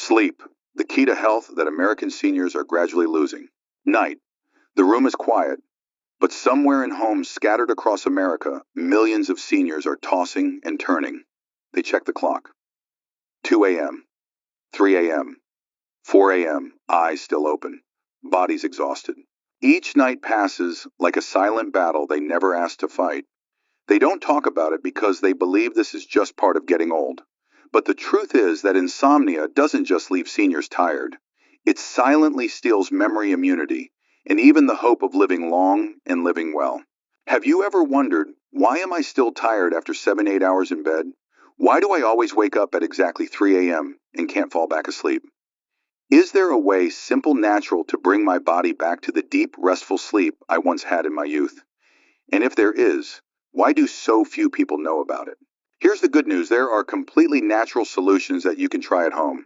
Sleep, the key to health that American seniors are gradually losing. Night, the room is quiet, but somewhere in homes scattered across America, millions of seniors are tossing and turning. They check the clock. 2 a.m., 3 a.m., 4 a.m., eyes still open, bodies exhausted. Each night passes like a silent battle they never asked to fight. They don't talk about it because they believe this is just part of getting old. But the truth is that insomnia doesn't just leave seniors tired. It silently steals memory, immunity, and even the hope of living long and living well. Have you ever wondered, why am I still tired after 7, 8 hours in bed? Why do I always wake up at exactly 3 a.m. and can't fall back asleep? Is there a way simple, natural to bring my body back to the deep, restful sleep I once had in my youth? And if there is, why do so few people know about it? Here's the good news. There are completely natural solutions that you can try at home.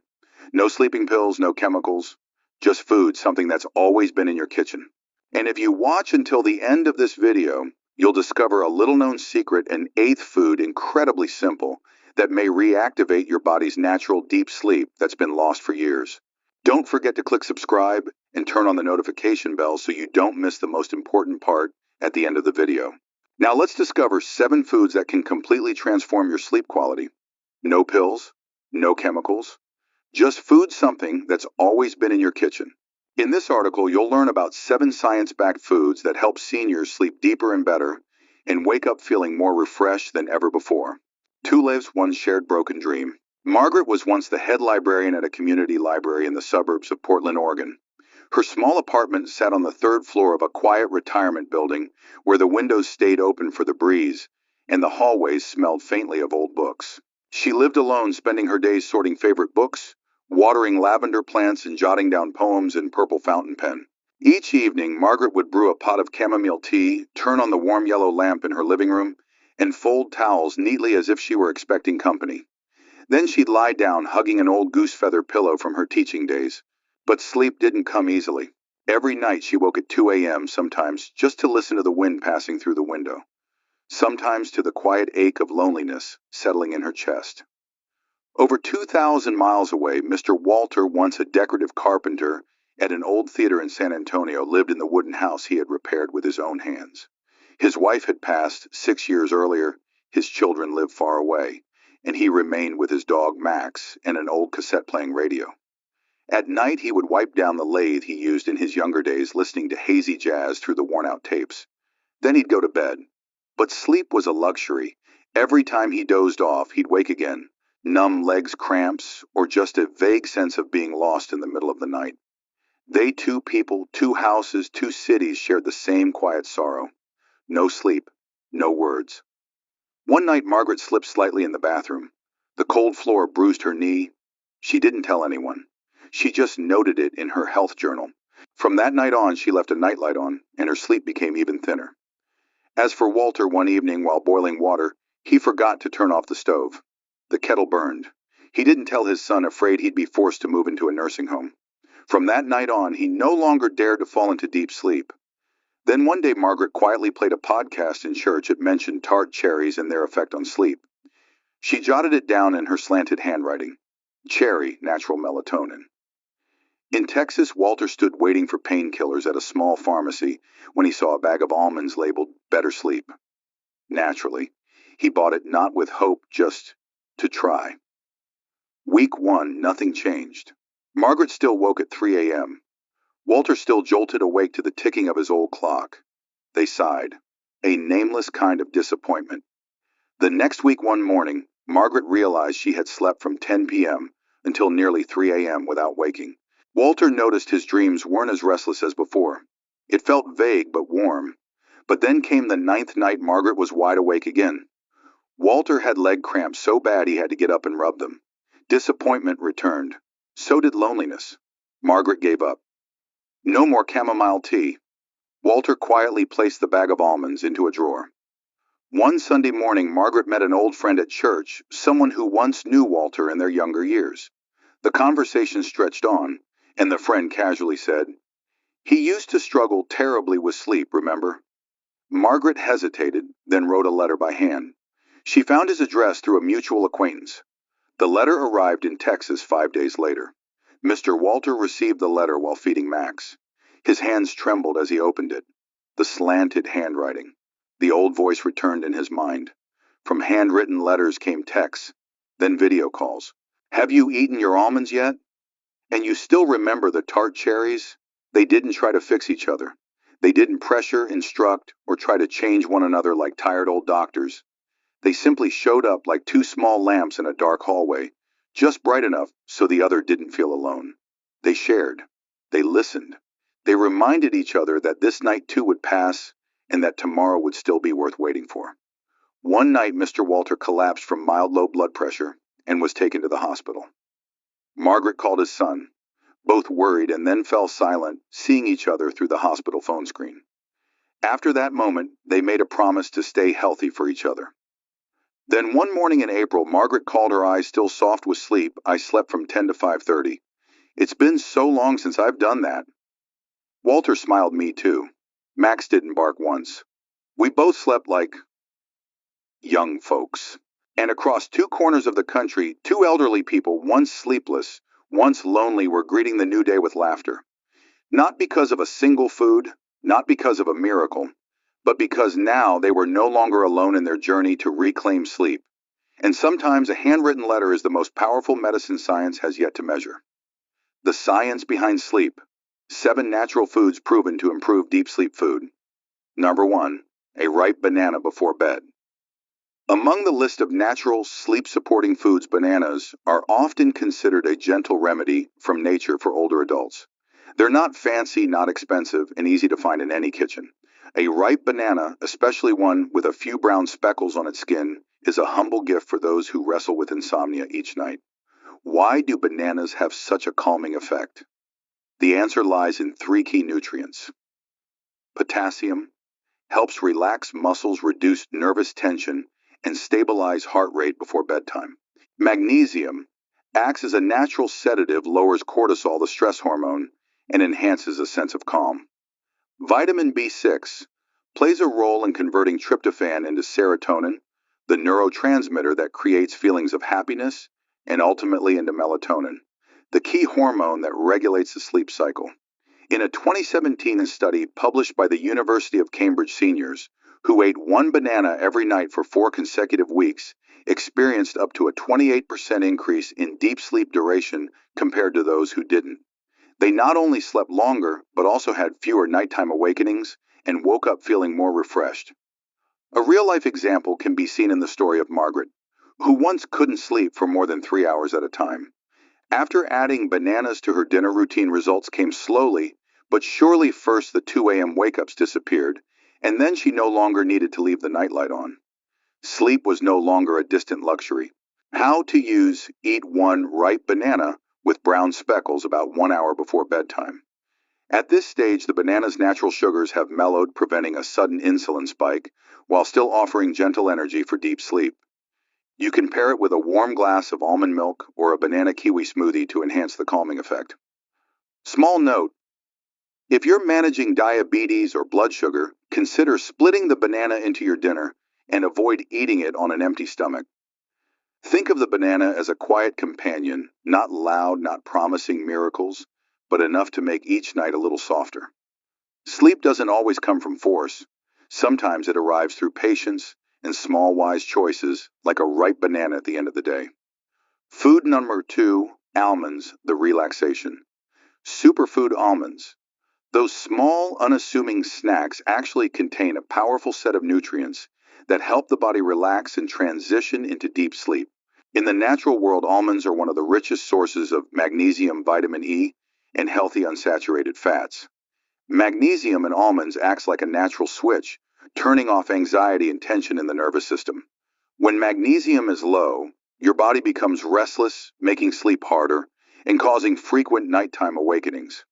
No sleeping pills, no chemicals, just food, something that's always been in your kitchen. And if you watch until the end of this video, you'll discover a little-known secret, an eighth food, incredibly simple, that may reactivate your body's natural deep sleep that's been lost for years. Don't forget to click subscribe and turn on the notification bell so you don't miss the most important part at the end of the video. Now let's discover 7 foods that can completely transform your sleep quality. No pills, no chemicals, just food, something that's always been in your kitchen. In this article, you'll learn about 7 science-backed foods that help seniors sleep deeper and better and wake up feeling more refreshed than ever before. 2 lives, 1 shared broken dream. Margaret was once the head librarian at a community library in the suburbs of Portland, Oregon. Her small apartment sat on the 3rd floor of a quiet retirement building where the windows stayed open for the breeze and the hallways smelled faintly of old books. She lived alone, spending her days sorting favorite books, watering lavender plants, and jotting down poems in purple fountain pen. Each evening, Margaret would brew a pot of chamomile tea, turn on the warm yellow lamp in her living room, and fold towels neatly as if she were expecting company. Then she'd lie down, hugging an old goose feather pillow from her teaching days. But sleep didn't come easily. Every night she woke at 2 a.m. sometimes just to listen to the wind passing through the window, sometimes to the quiet ache of loneliness settling in her chest. Over 2,000 miles away, Mr. Walter, once a decorative carpenter at an old theater in San Antonio, lived in the wooden house he had repaired with his own hands. His wife had passed 6 years earlier, his children lived far away, and he remained with his dog Max and an old cassette-playing radio. At night, he would wipe down the lathe he used in his younger days, listening to hazy jazz through the worn-out tapes. Then he'd go to bed. But sleep was a luxury. Every time he dozed off, he'd wake again, numb legs, cramps, or just a vague sense of being lost in the middle of the night. They, 2 people, 2 houses, 2 cities, shared the same quiet sorrow. No sleep, no words. One night, Margaret slipped slightly in the bathroom. The cold floor bruised her knee. She didn't tell anyone. She just noted it in her health journal. From that night on, she left a nightlight on, and her sleep became even thinner. As for Walter, one evening while boiling water, he forgot to turn off the stove. The kettle burned. He didn't tell his son, afraid he'd be forced to move into a nursing home. From that night on, he no longer dared to fall into deep sleep. Then one day, Margaret quietly played a podcast in church. It mentioned tart cherries and their effect on sleep. She jotted it down in her slanted handwriting. Cherry, natural melatonin. In Texas, Walter stood waiting for painkillers at a small pharmacy when he saw a bag of almonds labeled "Better Sleep." Naturally, he bought it not with hope, just to try. Week 1, nothing changed. Margaret still woke at 3 a.m. Walter still jolted awake to the ticking of his old clock. They sighed, a nameless kind of disappointment. The next week, one morning, Margaret realized she had slept from 10 p.m. until nearly 3 a.m. without waking. Walter noticed his dreams weren't as restless as before. It felt vague but warm. But then came the 9th night. Margaret was wide awake again. Walter had leg cramps so bad he had to get up and rub them. Disappointment returned. So did loneliness. Margaret gave up. No more chamomile tea. Walter quietly placed the bag of almonds into a drawer. One Sunday morning, Margaret met an old friend at church, someone who once knew Walter in their younger years. The conversation stretched on, and the friend casually said, "He used to struggle terribly with sleep, remember?" Margaret hesitated, then wrote a letter by hand. She found his address through a mutual acquaintance. The letter arrived in Texas 5 days later. Mr. Walter received the letter while feeding Max. His hands trembled as he opened it. The slanted handwriting. The old voice returned in his mind. From handwritten letters came texts, then video calls. Have you eaten your almonds yet? And you still remember the tart cherries? They didn't try to fix each other. They didn't pressure, instruct, or try to change one another like tired old doctors. They simply showed up like two small lamps in a dark hallway, just bright enough so the other didn't feel alone. They shared. They listened. They reminded each other that this night too would pass and that tomorrow would still be worth waiting for. One night, Mr. Walter collapsed from mild low blood pressure and was taken to the hospital. Margaret called his son. Both worried and then fell silent, seeing each other through the hospital phone screen. After that moment, they made a promise to stay healthy for each other. Then one morning in April, Margaret called, her eyes still soft with sleep. I slept from 10 to 5:30. It's been so long since I've done that. Walter smiled, me too. Max didn't bark once. We both slept like young folks. And across two corners of the country, two elderly people, once sleepless, once lonely, were greeting the new day with laughter. Not because of a single food, not because of a miracle, but because now they were no longer alone in their journey to reclaim sleep. And sometimes a handwritten letter is the most powerful medicine science has yet to measure. The science behind sleep. 7 natural foods proven to improve deep sleep food. Number 1, a ripe banana before bed. Among the list of natural sleep-supporting foods, bananas are often considered a gentle remedy from nature for older adults. They're not fancy, not expensive, and easy to find in any kitchen. A ripe banana, especially one with a few brown speckles on its skin, is a humble gift for those who wrestle with insomnia each night. Why do bananas have such a calming effect? The answer lies in 3 key nutrients. Potassium helps relax muscles, reduce nervous tension, and stabilize heart rate before bedtime. Magnesium acts as a natural sedative, lowers cortisol, the stress hormone, and enhances a sense of calm. Vitamin B6 plays a role in converting tryptophan into serotonin, the neurotransmitter that creates feelings of happiness, and ultimately into melatonin, the key hormone that regulates the sleep cycle. In a 2017 study published by the University of Cambridge, seniors who ate 1 banana every night for 4 consecutive weeks experienced up to a 28% increase in deep sleep duration compared to those who didn't. They not only slept longer, but also had fewer nighttime awakenings and woke up feeling more refreshed. A real-life example can be seen in the story of Margaret, who once couldn't sleep for more than 3 hours at a time. After adding bananas to her dinner routine, results came slowly, but surely. First, the 2 a.m. wake-ups disappeared, and then she no longer needed to leave the nightlight on. Sleep was no longer a distant luxury. How to use: eat 1 ripe banana with brown speckles about 1 hour before bedtime. At this stage, the banana's natural sugars have mellowed, preventing a sudden insulin spike, while still offering gentle energy for deep sleep. You can pair it with a warm glass of almond milk or a banana kiwi smoothie to enhance the calming effect. Small note: if you're managing diabetes or blood sugar, consider splitting the banana into your dinner and avoid eating it on an empty stomach. Think of the banana as a quiet companion, not loud, not promising miracles, but enough to make each night a little softer. Sleep doesn't always come from force. Sometimes it arrives through patience and small wise choices, like a ripe banana at the end of the day. Food number 2, almonds, the relaxation. Superfood almonds. Those small, unassuming snacks actually contain a powerful set of nutrients that help the body relax and transition into deep sleep. In the natural world, almonds are one of the richest sources of magnesium, vitamin E, and healthy unsaturated fats. Magnesium in almonds acts like a natural switch, turning off anxiety and tension in the nervous system. When magnesium is low, your body becomes restless, making sleep harder and causing frequent nighttime awakenings.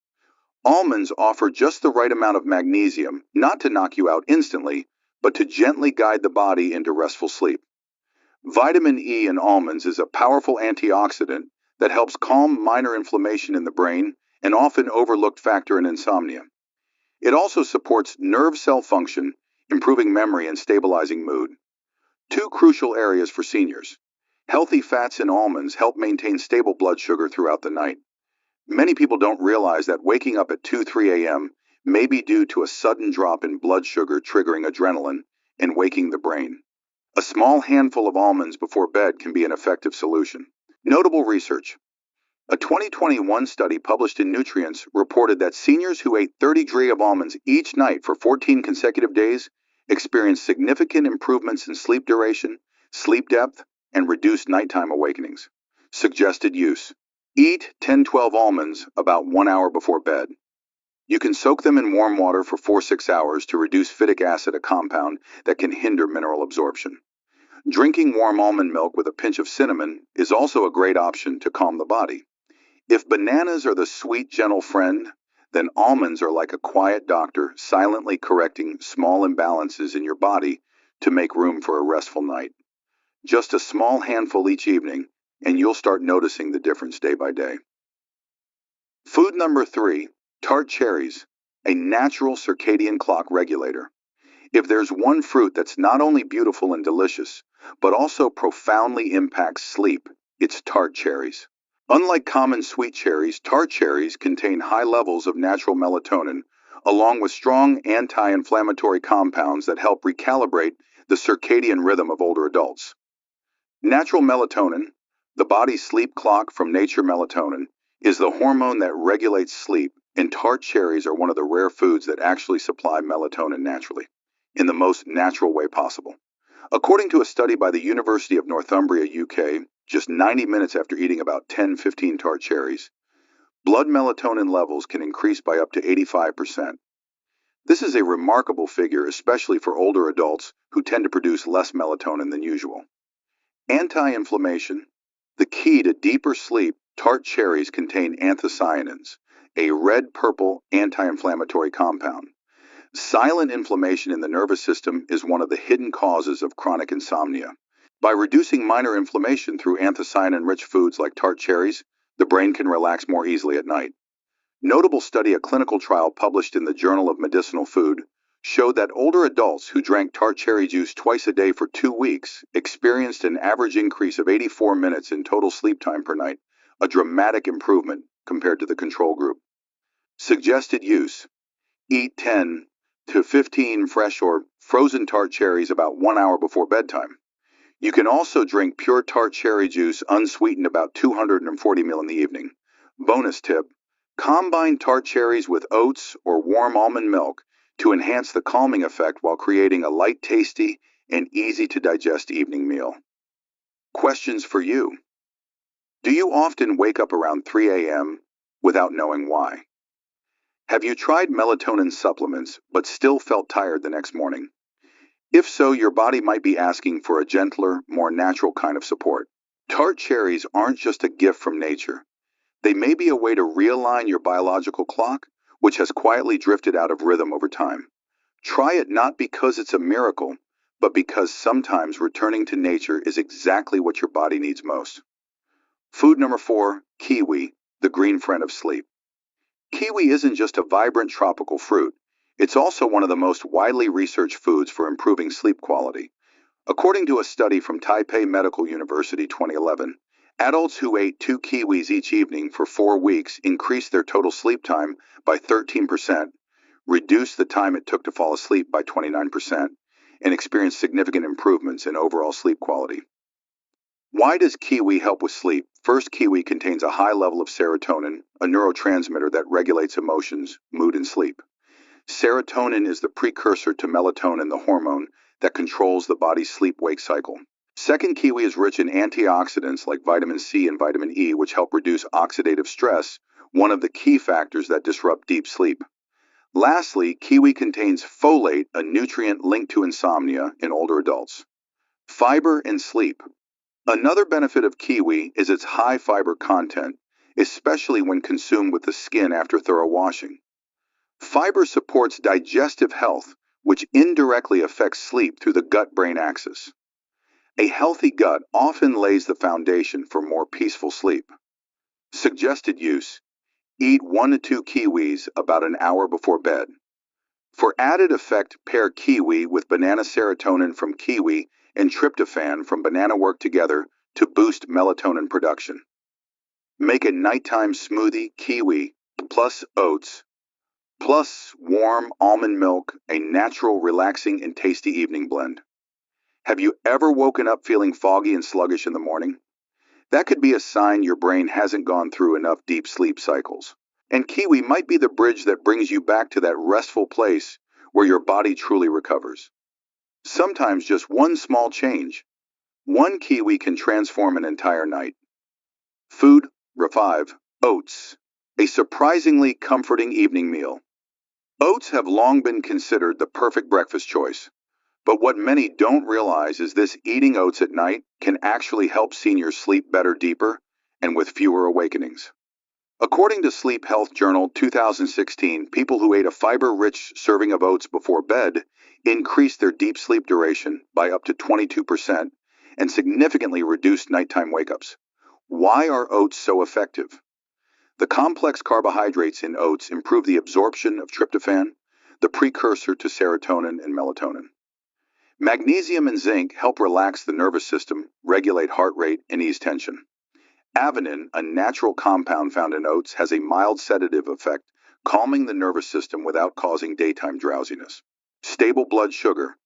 Almonds offer just the right amount of magnesium, not to knock you out instantly, but to gently guide the body into restful sleep. Vitamin E in almonds is a powerful antioxidant that helps calm minor inflammation in the brain, an often overlooked factor in insomnia. It also supports nerve cell function, improving memory and stabilizing mood. 2 crucial areas for seniors. Healthy fats in almonds help maintain stable blood sugar throughout the night. Many people don't realize that waking up at 2, 3 a.m. may be due to a sudden drop in blood sugar triggering adrenaline and waking the brain. A small handful of almonds before bed can be an effective solution. Notable research. A 2021 study published in Nutrients reported that seniors who ate 30 grams of almonds each night for 14 consecutive days experienced significant improvements in sleep duration, sleep depth, and reduced nighttime awakenings. Suggested use. Eat 10-12 almonds about 1 hour before bed. You can soak them in warm water for 4-6 hours to reduce phytic acid, a compound that can hinder mineral absorption. Drinking warm almond milk with a pinch of cinnamon is also a great option to calm the body. If bananas are the sweet, gentle friend, then almonds are like a quiet doctor silently correcting small imbalances in your body to make room for a restful night. Just a small handful each evening, and you'll start noticing the difference day by day. Food number 3, tart cherries, a natural circadian clock regulator. If there's one fruit that's not only beautiful and delicious, but also profoundly impacts sleep, it's tart cherries. Unlike common sweet cherries, tart cherries contain high levels of natural melatonin, along with strong anti-inflammatory compounds that help recalibrate the circadian rhythm of older adults. Natural melatonin, the body's sleep clock from nature melatonin, is the hormone that regulates sleep, and tart cherries are one of the rare foods that actually supply melatonin naturally, in the most natural way possible. According to a study by the University of Northumbria, UK, just 90 minutes after eating about 10-15 tart cherries, blood melatonin levels can increase by up to 85%. This is a remarkable figure, especially for older adults who tend to produce less melatonin than usual. Anti-inflammation. The key to deeper sleep, tart cherries contain anthocyanins, a red-purple anti-inflammatory compound. Silent inflammation in the nervous system is one of the hidden causes of chronic insomnia. By reducing minor inflammation through anthocyanin-rich foods like tart cherries, the brain can relax more easily at night. Notable study, a clinical trial published in the Journal of Medicinal Food, showed that older adults who drank tart cherry juice twice a day for 2 weeks experienced an average increase of 84 minutes in total sleep time per night, a dramatic improvement compared to the control group. Suggested use. Eat 10 to 15 fresh or frozen tart cherries about 1 hour before bedtime. You can also drink pure tart cherry juice unsweetened about 240 ml in the evening. Bonus tip. Combine tart cherries with oats or warm almond milk to enhance the calming effect while creating a light, tasty, and easy to digest evening meal. Questions for you. Do you often wake up around 3 a.m. without knowing why? Have you tried melatonin supplements but still felt tired the next morning? If so, your body might be asking for a gentler, more natural kind of support. Tart cherries aren't just a gift from nature. They may be a way to realign your biological clock, which has quietly drifted out of rhythm over time. Try it not because it's a miracle, but because sometimes returning to nature is exactly what your body needs most. Food number 4, kiwi, the green friend of sleep. Kiwi isn't just a vibrant tropical fruit. It's also one of the most widely researched foods for improving sleep quality. According to a study from Taipei Medical University 2011, adults who ate 2 kiwis each evening for 4 weeks increased their total sleep time by 13%, reduced the time it took to fall asleep by 29%, and experienced significant improvements in overall sleep quality. Why does kiwi help with sleep? First, kiwi contains a high level of serotonin, a neurotransmitter that regulates emotions, mood, and sleep. Serotonin is the precursor to melatonin, the hormone that controls the body's sleep-wake cycle. Second, kiwi is rich in antioxidants like vitamin C and vitamin E, which help reduce oxidative stress, one of the key factors that disrupt deep sleep. Lastly, kiwi contains folate, a nutrient linked to insomnia in older adults. Fiber and sleep. Another benefit of kiwi is its high fiber content, especially when consumed with the skin after thorough washing. Fiber supports digestive health, which indirectly affects sleep through the gut-brain axis. A healthy gut often lays the foundation for more peaceful sleep. Suggested use. Eat 1 to 2 kiwis about an hour before bed. For added effect, pair kiwi with banana. Serotonin from kiwi and tryptophan from banana work together to boost melatonin production. Make a nighttime smoothie kiwi plus oats plus warm almond milk, a natural, relaxing, and tasty evening blend. Have you ever woken up feeling foggy and sluggish in the morning? That could be a sign your brain hasn't gone through enough deep sleep cycles. And kiwi might be the bridge that brings you back to that restful place where your body truly recovers. Sometimes just one small change, one kiwi can transform an entire night. Food, revive, oats. A surprisingly comforting evening meal. Oats have long been considered the perfect breakfast choice. But what many don't realize is this: eating oats at night can actually help seniors sleep better, deeper, and with fewer awakenings. According to Sleep Health Journal 2016, people who ate a fiber-rich serving of oats before bed increased their deep sleep duration by up to 22% and significantly reduced nighttime wake-ups. Why are oats so effective? The complex carbohydrates in oats improve the absorption of tryptophan, the precursor to serotonin and melatonin. Magnesium and zinc help relax the nervous system, regulate heart rate, and ease tension. Avenin, a natural compound found in oats, has a mild sedative effect, calming the nervous system without causing daytime drowsiness. Stable blood sugar,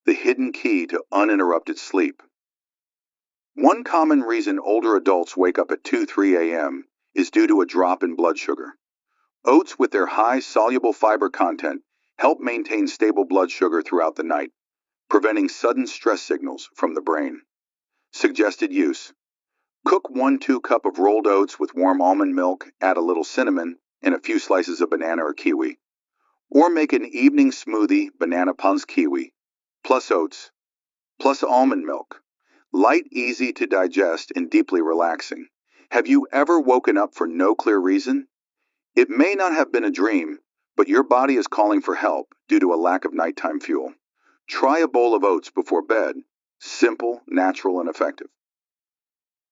the hidden key to uninterrupted sleep. One common reason older adults wake up at 2-3 a.m. is due to a drop in blood sugar. Oats, with their high soluble fiber content, help maintain stable blood sugar throughout the night, preventing sudden stress signals from the brain. Suggested use: cook 1-2 cup of rolled oats with warm almond milk, add a little cinnamon, and a few slices of banana or kiwi. Or make an evening smoothie: banana puns kiwi, plus oats, plus almond milk. Light, easy to digest, and deeply relaxing. Have you ever woken up for no clear reason? It may not have been a dream, but your body is calling for help due to a lack of nighttime fuel. Try a bowl of oats before bed. Simple, natural, and effective.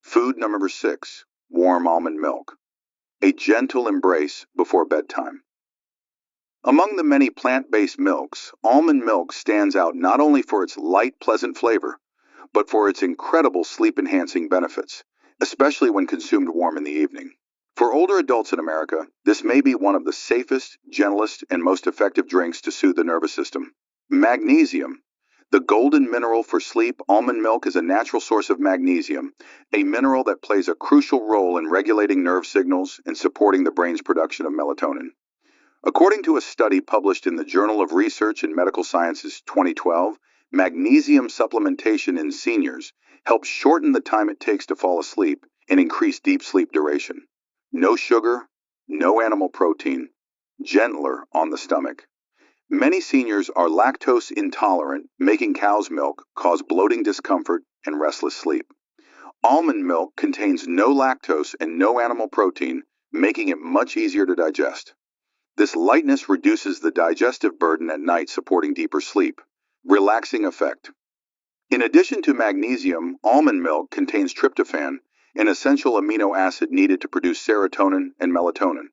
Food number 6, warm almond milk. A gentle embrace before bedtime. Among the many plant-based milks, almond milk stands out not only for its light, pleasant flavor, but for its incredible sleep-enhancing benefits, especially when consumed warm in the evening. For older adults in America, this may be one of the safest, gentlest, and most effective drinks to soothe the nervous system. Magnesium. The golden mineral for sleep, almond milk is a natural source of magnesium, a mineral that plays a crucial role in regulating nerve signals and supporting the brain's production of melatonin. According to a study published in the Journal of Research in Medical Sciences 2012, magnesium supplementation in seniors helps shorten the time it takes to fall asleep and increase deep sleep duration. No sugar, no animal protein, gentler on the stomach. Many seniors are lactose intolerant, making cow's milk cause bloating discomfort and restless sleep. Almond milk contains no lactose and no animal protein, making it much easier to digest. This lightness reduces the digestive burden at night, supporting deeper sleep. Relaxing effect. In addition to magnesium, almond milk contains tryptophan, an essential amino acid needed to produce serotonin and melatonin.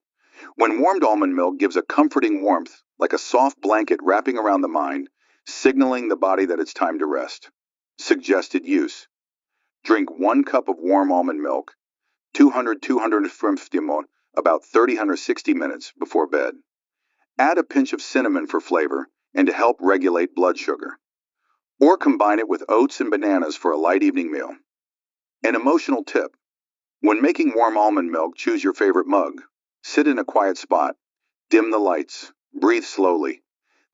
When warmed, almond milk gives a comforting warmth, like a soft blanket wrapping around the mind, signaling the body that it's time to rest. Suggested use: drink 1 cup of warm almond milk, 200-250 ml, about 30-60 minutes before bed. Add a pinch of cinnamon for flavor and to help regulate blood sugar. Or combine it with oats and bananas for a light evening meal. An emotional tip: when making warm almond milk, choose your favorite mug. Sit in a quiet spot. Dim the lights. Breathe slowly.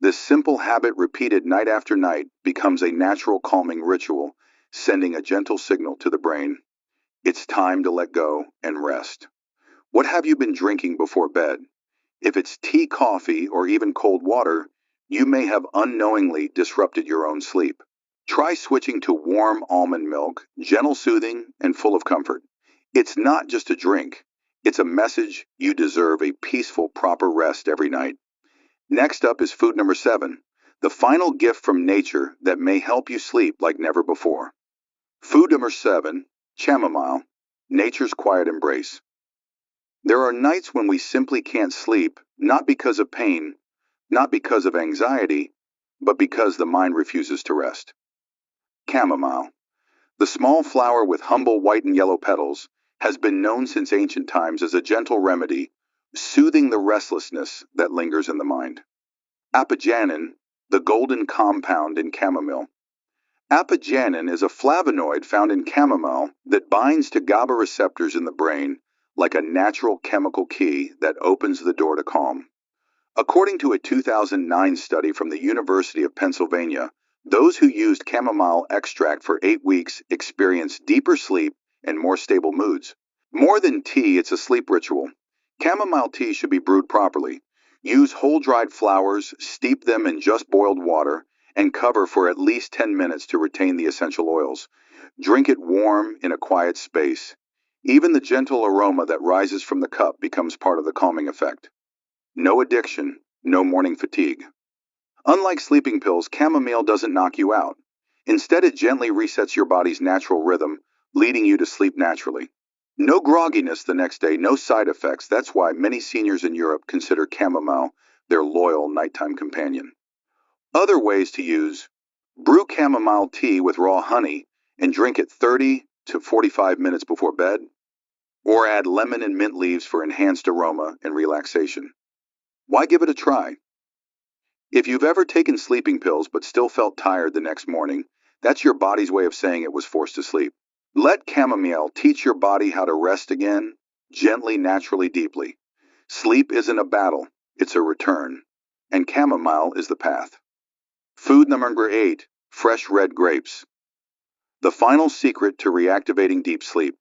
This simple habit, repeated night after night, becomes a natural calming ritual, sending a gentle signal to the brain. It's time to let go and rest. What have you been drinking before bed? If it's tea, coffee, or even cold water, you may have unknowingly disrupted your own sleep. Try switching to warm almond milk, gentle, soothing, and full of comfort. It's not just a drink. It's a message: you deserve a peaceful, proper rest every night. Next up is food number 7, the final gift from nature that may help you sleep like never before. Food number 7, chamomile, nature's quiet embrace. There are nights when we simply can't sleep, not because of pain, not because of anxiety, but because the mind refuses to rest. Chamomile, the small flower with humble white and yellow petals, has been known since ancient times as a gentle remedy, soothing the restlessness that lingers in the mind. Apigenin, the golden compound in chamomile. Apigenin is a flavonoid found in chamomile that binds to GABA receptors in the brain like a natural chemical key that opens the door to calm. According to a 2009 study from the University of Pennsylvania, those who used chamomile extract for 8 weeks experienced deeper sleep and more stable moods. More than tea, it's a sleep ritual. Chamomile tea should be brewed properly. Use whole dried flowers, steep them in just boiled water, and cover for at least 10 minutes to retain the essential oils. Drink it warm in a quiet space. Even the gentle aroma that rises from the cup becomes part of the calming effect. No addiction, no morning fatigue. Unlike sleeping pills, chamomile doesn't knock you out. Instead, it gently resets your body's natural rhythm, leading you to sleep naturally. No grogginess the next day, no side effects. That's why many seniors in Europe consider chamomile their loyal nighttime companion. Other ways to use: brew chamomile tea with raw honey and drink it 30 to 45 minutes before bed, or add lemon and mint leaves for enhanced aroma and relaxation. Why give it a try? If you've ever taken sleeping pills but still felt tired the next morning, that's your body's way of saying it was forced to sleep. Let chamomile teach your body how to rest again, gently, naturally, deeply. Sleep isn't a battle, it's a return, and chamomile is the path. Food number 8, fresh red grapes. The final secret to reactivating deep sleep.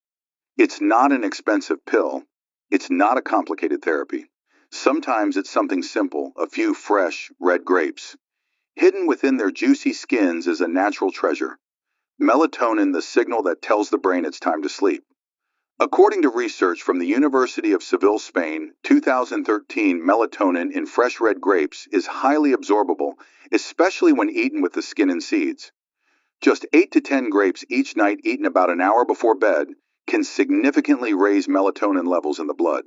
It's not an expensive pill. It's not a complicated therapy. Sometimes it's something simple, a few fresh red grapes. Hidden within their juicy skins is a natural treasure. Melatonin, the signal that tells the brain it's time to sleep. According to research from the University of Seville, Spain, 2013, melatonin in fresh red grapes is highly absorbable, especially when eaten with the skin and seeds. Just 8 to 10 grapes each night eaten about an hour before bed can significantly raise melatonin levels in the blood.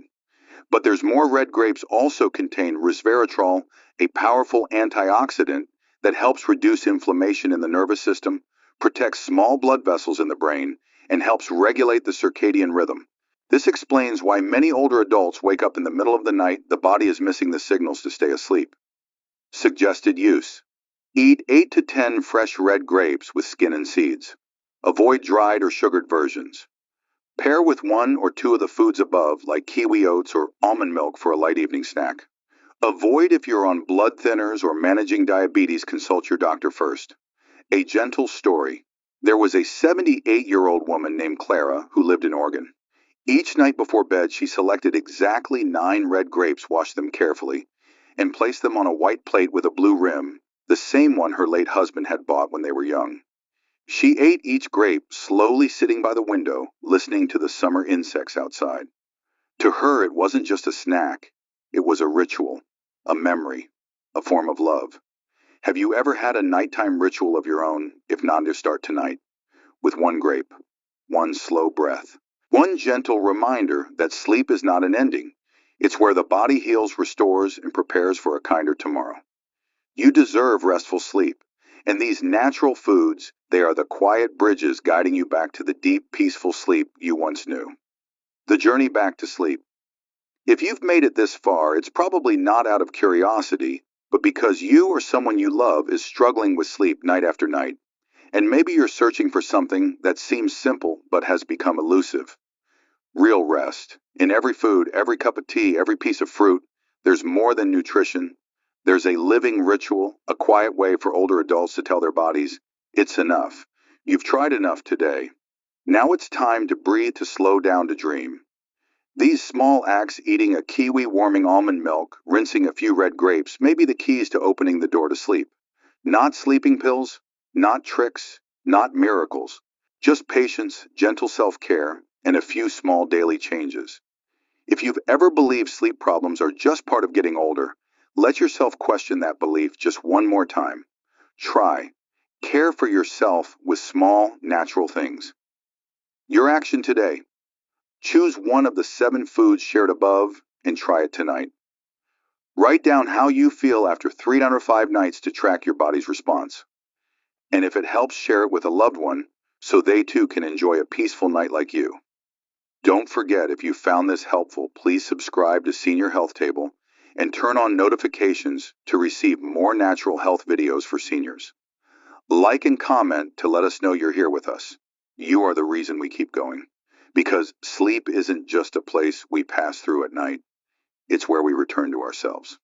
But there's more. Red grapes also contain resveratrol, a powerful antioxidant that helps reduce inflammation in the nervous system, protects small blood vessels in the brain, and helps regulate the circadian rhythm. This explains why many older adults wake up in the middle of the night. The body is missing the signals to stay asleep. Suggested use: eat 8 to 10 fresh red grapes with skin and seeds. Avoid dried or sugared versions. Pair with 1 or 2 of the foods above, like kiwi oats or almond milk for a light evening snack. Avoid if you're on blood thinners or managing diabetes. Consult your doctor first. A gentle story. There was a 78-year-old woman named Clara who lived in Oregon. Each night before bed, she selected exactly 9 red grapes, washed them carefully, and placed them on a white plate with a blue rim, the same one her late husband had bought when they were young. She ate each grape, slowly sitting by the window, listening to the summer insects outside. To her, it wasn't just a snack. It was a ritual, a memory, a form of love. Have you ever had a nighttime ritual of your own? If not, to start tonight with 1 grape, 1 slow breath, 1 gentle reminder that sleep is not an ending. It's where the body heals, restores, and prepares for a kinder tomorrow. You deserve restful sleep. And these natural foods, they are the quiet bridges guiding you back to the deep, peaceful sleep you once knew. The journey back to sleep. If you've made it this far, it's probably not out of curiosity, but because you or someone you love is struggling with sleep night after night. And maybe you're searching for something that seems simple but has become elusive. Real rest. In every food, every cup of tea, every piece of fruit, there's more than nutrition. There's a living ritual, a quiet way for older adults to tell their bodies, it's enough. You've tried enough today. Now it's time to breathe, to slow down, to dream. These small acts, eating a kiwi, warming almond milk, rinsing a few red grapes, may be the keys to opening the door to sleep. Not sleeping pills, not tricks, not miracles. Just patience, gentle self-care, and a few small daily changes. If you've ever believed sleep problems are just part of getting older, let yourself question that belief just one more time. Try. Care for yourself with small, natural things. Your action today. Choose one of the 7 foods shared above and try it tonight. Write down how you feel after 3 out of 5 nights to track your body's response. And if it helps, share it with a loved one so they too can enjoy a peaceful night like you. Don't forget, if you found this helpful, please subscribe to Senior Health Table and turn on notifications to receive more natural health videos for seniors. Like and comment to let us know you're here with us. You are the reason we keep going. Because sleep isn't just a place we pass through at night, it's where we return to ourselves.